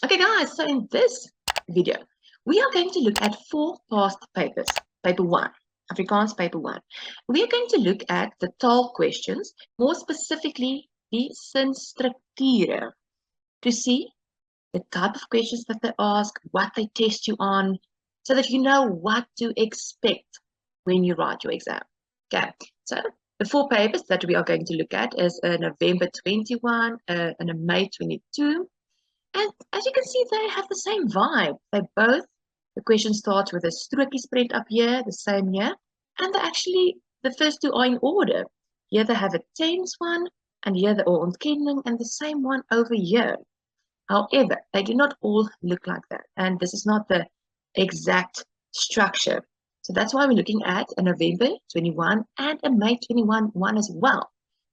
Okay guys, so in this video, we are going to look at 4 past papers. Paper 1, Afrikaans paper 1. We are going to look at the taal questions, more specifically the sinstrukture, to see the type of questions that they ask, what they test you on, so that you know what to expect when you write your exam. Okay, so the 4 papers that we are going to look at is a November 21 and a May 22. And as you can see, they have the same vibe. The question starts with a strokie spread up here, the same here. And the first 2 are in order. Here they have a tense one, and here they're all ontkenning, and the same one over here. However, they do not all look like that. And this is not the exact structure. So that's why we're looking at a November 21 and a May 21 one as well.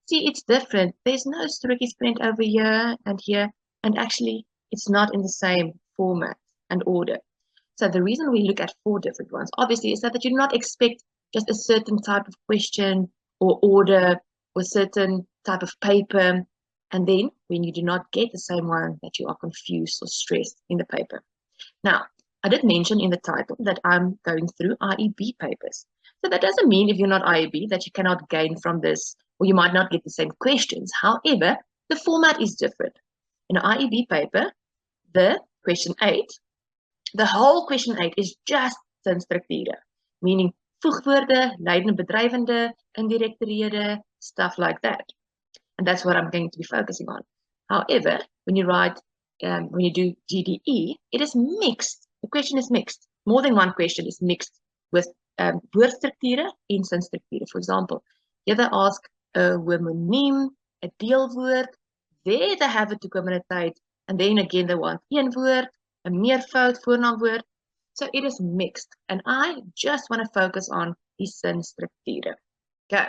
See, it's different. There's no strokie spread over here and here. And actually, it's not in the same format and order. So the reason we look at 4 different ones, obviously, is that you do not expect just a certain type of question or order or certain type of paper. And then when you do not get the same one, that you are confused or stressed in the paper. Now, I did mention in the title that I'm going through IEB papers. So that doesn't mean if you're not IEB that you cannot gain from this, or you might not get the same questions. However, the format is different. In an IEB paper, the question 8, the whole question 8 is just sinstrukture, meaning voegwoorde, leidende, bedrijvende, indirecte rede, stuff like that. And that's what I'm going to be focusing on. However, when you do GDE, it is mixed. The question is mixed. More than one question is mixed with woordstructure and sinstrukture. For example, here they ask a homoniem, a deelwoord, there they have a toekomende tyd, and then again they want een woord, 'n meervoud voornaamwoord. So it is mixed, and I just want to focus on the sinstrukture. Okay.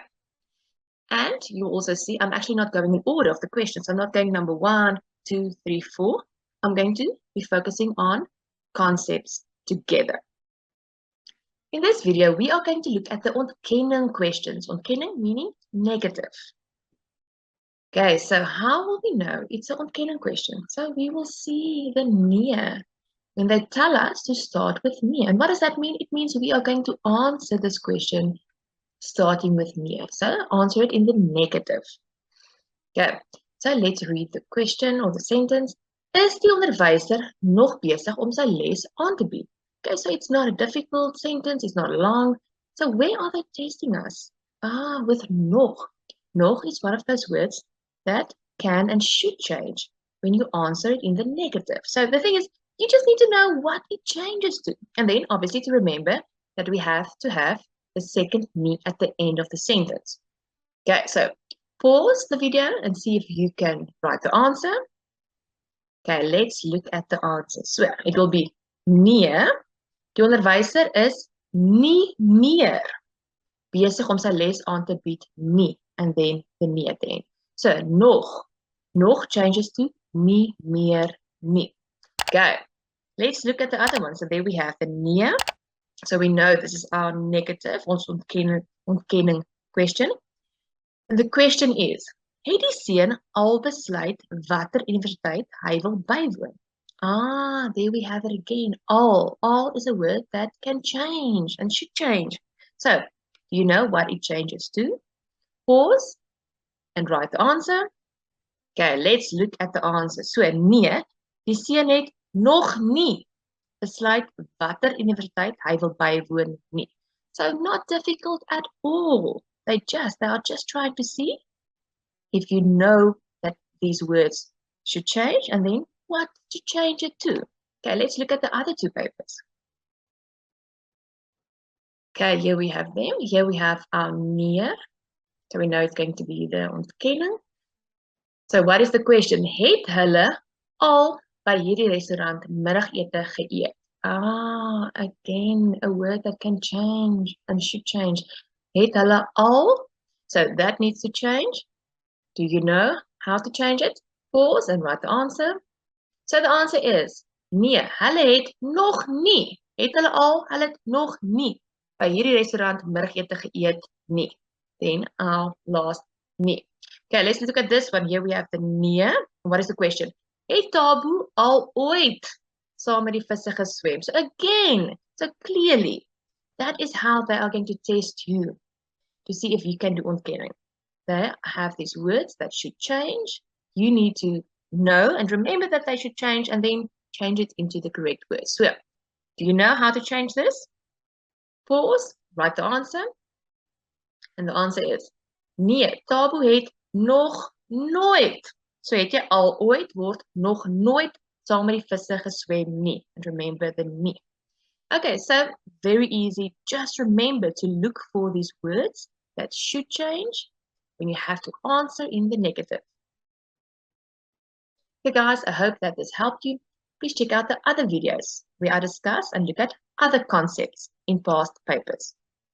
And you also see I'm actually not going in order of the questions. I'm not going number 1, 2, 3, 4. I'm going to be focusing on concepts together. In this video, we are going to look at the ontkenning questions. Ontkenning meaning negative. Okay, so how will we know it's an ontkenning question? So we will see the nee. When they tell us to start with nee. And what does that mean? It means we are going to answer this question starting with nee. So answer it in the negative. Okay, so let's read the question or the sentence. Is die onderwyser nog besig om sy les aan te bied? Okay, so it's not a difficult sentence, it's not long. So where are they testing us? With nog. Nog is one of those words that can and should change when you answer it in the negative. So the thing is, you just need to know what it changes to. And then obviously to remember that we have to have the second me at the end of the sentence. Okay, so pause the video and see if you can write the answer. Okay, let's look at the answer. So it will be nee. Die onderwyser is nie meer besig om sy les aan te bied nie. And then the nee at the end. So nog. Nog changes to nie meer nie. Okay, let's look at the other one. So there we have the nee. So we know this is our negative, also ontkenning question. And the question is, het die seun al besluit watter universiteit hy wil bywoon? There we have it again. All. All is a word that can change and should change. So, do you know what it changes to? Pause and write the answer. Okay, let's look at the answer. So, nee, die seun het nog nie besluit watter universiteit hy wil bywoon nie. So not difficult at all. They are just trying to see if you know that these words should change and then what to change it to. Okay, let's look at the other 2 papers. Okay, here we have them. Here we have our nee. So we know it's going to be the ontkenning. So what is the question? Het hulle al by hierdie restaurant middagete geëet? Again, a word that can change and should change. Het hulle al? So that needs to change. Do you know how to change it? Pause and write the answer. So the answer is, nee, hulle het nog nie. Het hulle al? Hulle het nog nie by hierdie restaurant middagete geëet nie. Then our last nee. Okay, let's look at this one. Here we have the nee. What is the question? Het Tabu al ooit saam met die visse geswem? So again, so clearly, that is how they are going to test you to see if you can do ontkenning. They have these words that should change. You need to know and remember that they should change and then change it into the correct word. So, do you know how to change this? Pause, write the answer. And the answer is, nee, Tabu het nog nooit. So het jy al ooit word nog nooit saam met die visse geswem nie. And remember the nie. Okay, so very easy. Just remember to look for these words that should change when you have to answer in the negative. Okay guys, I hope that this helped you. Please check out the other videos where I discuss and look at other concepts in past papers.